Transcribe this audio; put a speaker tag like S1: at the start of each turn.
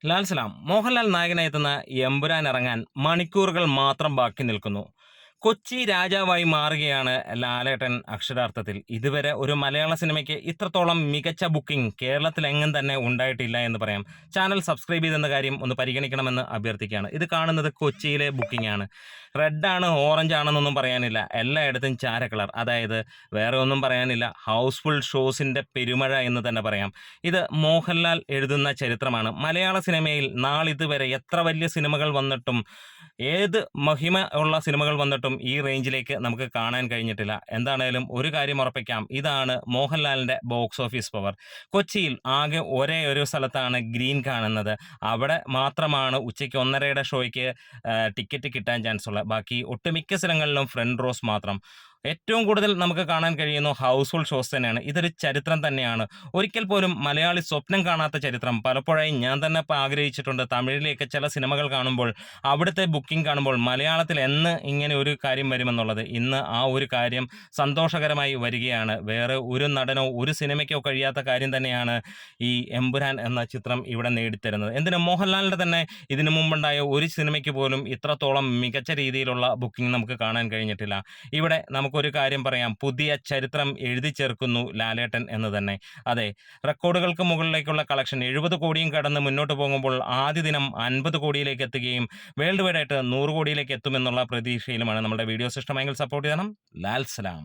S1: ലാൽ സലാം മോഹൻലാൽ നായകനെത്തുന്ന എമ്പുരാൻ ഇറങ്ങാൻ മണിക്കൂറുകൾ മാത്രം ബാക്കി നിൽക്കുന്നു. കൊച്ചി രാജാവായി മാറുകയാണ് ലാലേട്ടൻ അക്ഷരാർത്ഥത്തിൽ. ഇതുവരെ ഒരു മലയാള സിനിമയ്ക്ക് ഇത്രത്തോളം മികച്ച ബുക്കിംഗ് കേരളത്തിലെങ്ങും തന്നെ ഉണ്ടായിട്ടില്ല എന്ന് പറയാം. ചാനൽ സബ്സ്ക്രൈബ് ചെയ്തെന്ന കാര്യം ഒന്ന് പരിഗണിക്കണമെന്ന് അഭ്യർത്ഥിക്കുകയാണ്. ഇത് കാണുന്നത് കൊച്ചിയിലെ ബുക്കിംഗ് ആണ്. റെഡാണ് ഓറഞ്ച് ആണെന്നൊന്നും പറയാനില്ല, എല്ലായിടത്തും ചാര കളർ. അതായത് വേറെ ഒന്നും പറയാനില്ല, ഹൗസ്ഫുൾ ഷോസിന്റെ പെരുമഴ എന്ന് തന്നെ പറയാം. ഇത് മോഹൻലാൽ എഴുതുന്ന ചരിത്രമാണ്. മലയാള സിനിമയിൽ നാളിതുവരെ എത്ര വലിയ സിനിമകൾ വന്നിട്ടും, ഏത് മഹിമ ഉള്ള സിനിമകൾ വന്നിട്ടും ഈ റേഞ്ചിലേക്ക് നമുക്ക് കാണാൻ കഴിഞ്ഞിട്ടില്ല. എന്താണേലും ഒരു കാര്യം ഉറപ്പിക്കാം, ഇതാണ് മോഹൻലാലിന്റെ ബോക്സ് ഓഫീസ് പവർ. കൊച്ചിയിൽ ആകെ ഒരേ ഒരു സ്ഥലത്താണ് ഗ്രീൻ കാണുന്നത്. അവിടെ മാത്രമാണ് ഉച്ചയ്ക്ക് 1:30 ഷോയ്ക്ക് ടിക്കറ്റ് കിട്ടാൻ ചാൻസ് ഉള്ളത്. ബാക്കി ഒട്ടുമിക്ക സ്ഥലങ്ങളിലും ഫ്രണ്ട് റോസ് മാത്രം. ഏറ്റവും കൂടുതൽ നമുക്ക് കാണാൻ കഴിയുന്നു ഹൗസ്ഫുൾ ഷോസ് തന്നെയാണ്. ഇതൊരു ചരിത്രം തന്നെയാണ്. ഒരിക്കൽ പോലും മലയാളി സ്വപ്നം കാണാത്ത ചരിത്രം. പലപ്പോഴായി ഞാൻ തന്നെ ഇപ്പോൾ ആഗ്രഹിച്ചിട്ടുണ്ട്, തമിഴിലേക്ക് ചില സിനിമകൾ കാണുമ്പോൾ, അവിടുത്തെ ബുക്കിംഗ് കാണുമ്പോൾ മലയാളത്തിൽ എന്ന് ഇങ്ങനെ ഒരു കാര്യം വരുമെന്നുള്ളത്. ഇന്ന് ആ ഒരു കാര്യം സന്തോഷകരമായി വരികയാണ്. വേറെ ഒരു നടനോ ഒരു സിനിമയ്ക്കോ കഴിയാത്ത കാര്യം തന്നെയാണ് ഈ എമ്പുരാൻ എന്ന ചിത്രം ഇവിടെ നേടിത്തരുന്നത്. എന്തിന് മോഹൻലാലിൻ്റെ തന്നെ ഇതിനു മുമ്പുണ്ടായ ഒരു സിനിമയ്ക്ക് പോലും ഇത്രത്തോളം മികച്ച രീതിയിലുള്ള ബുക്കിംഗ് നമുക്ക് കാണാൻ കഴിഞ്ഞിട്ടില്ല. ഇവിടെ നമുക്കൊരു കാര്യം പറയാം, പുതിയ ചരിത്രം എഴുതി ചേർക്കുന്നു ലാലേട്ടൻ എന്ന് തന്നെ. അതെ, റെക്കോർഡുകൾക്ക് മുകളിലേക്കുള്ള കളക്ഷൻ 70 കോടിയും കടന്ന് മുന്നോട്ട് പോകുമ്പോൾ ആദ്യ ദിനം 50 കോടിയിലേക്ക് എത്തുകയും വേൾഡ് വൈഡ് ആയിട്ട് 100 കോടിയിലേക്ക് എത്തുമെന്നുള്ള പ്രതീക്ഷയിലുമാണ്. നമ്മുടെ വീഡിയോസ് ഇഷ്ടമെങ്കിൽ സപ്പോർട്ട് ചെയ്യണം. ലാൽ സലാം.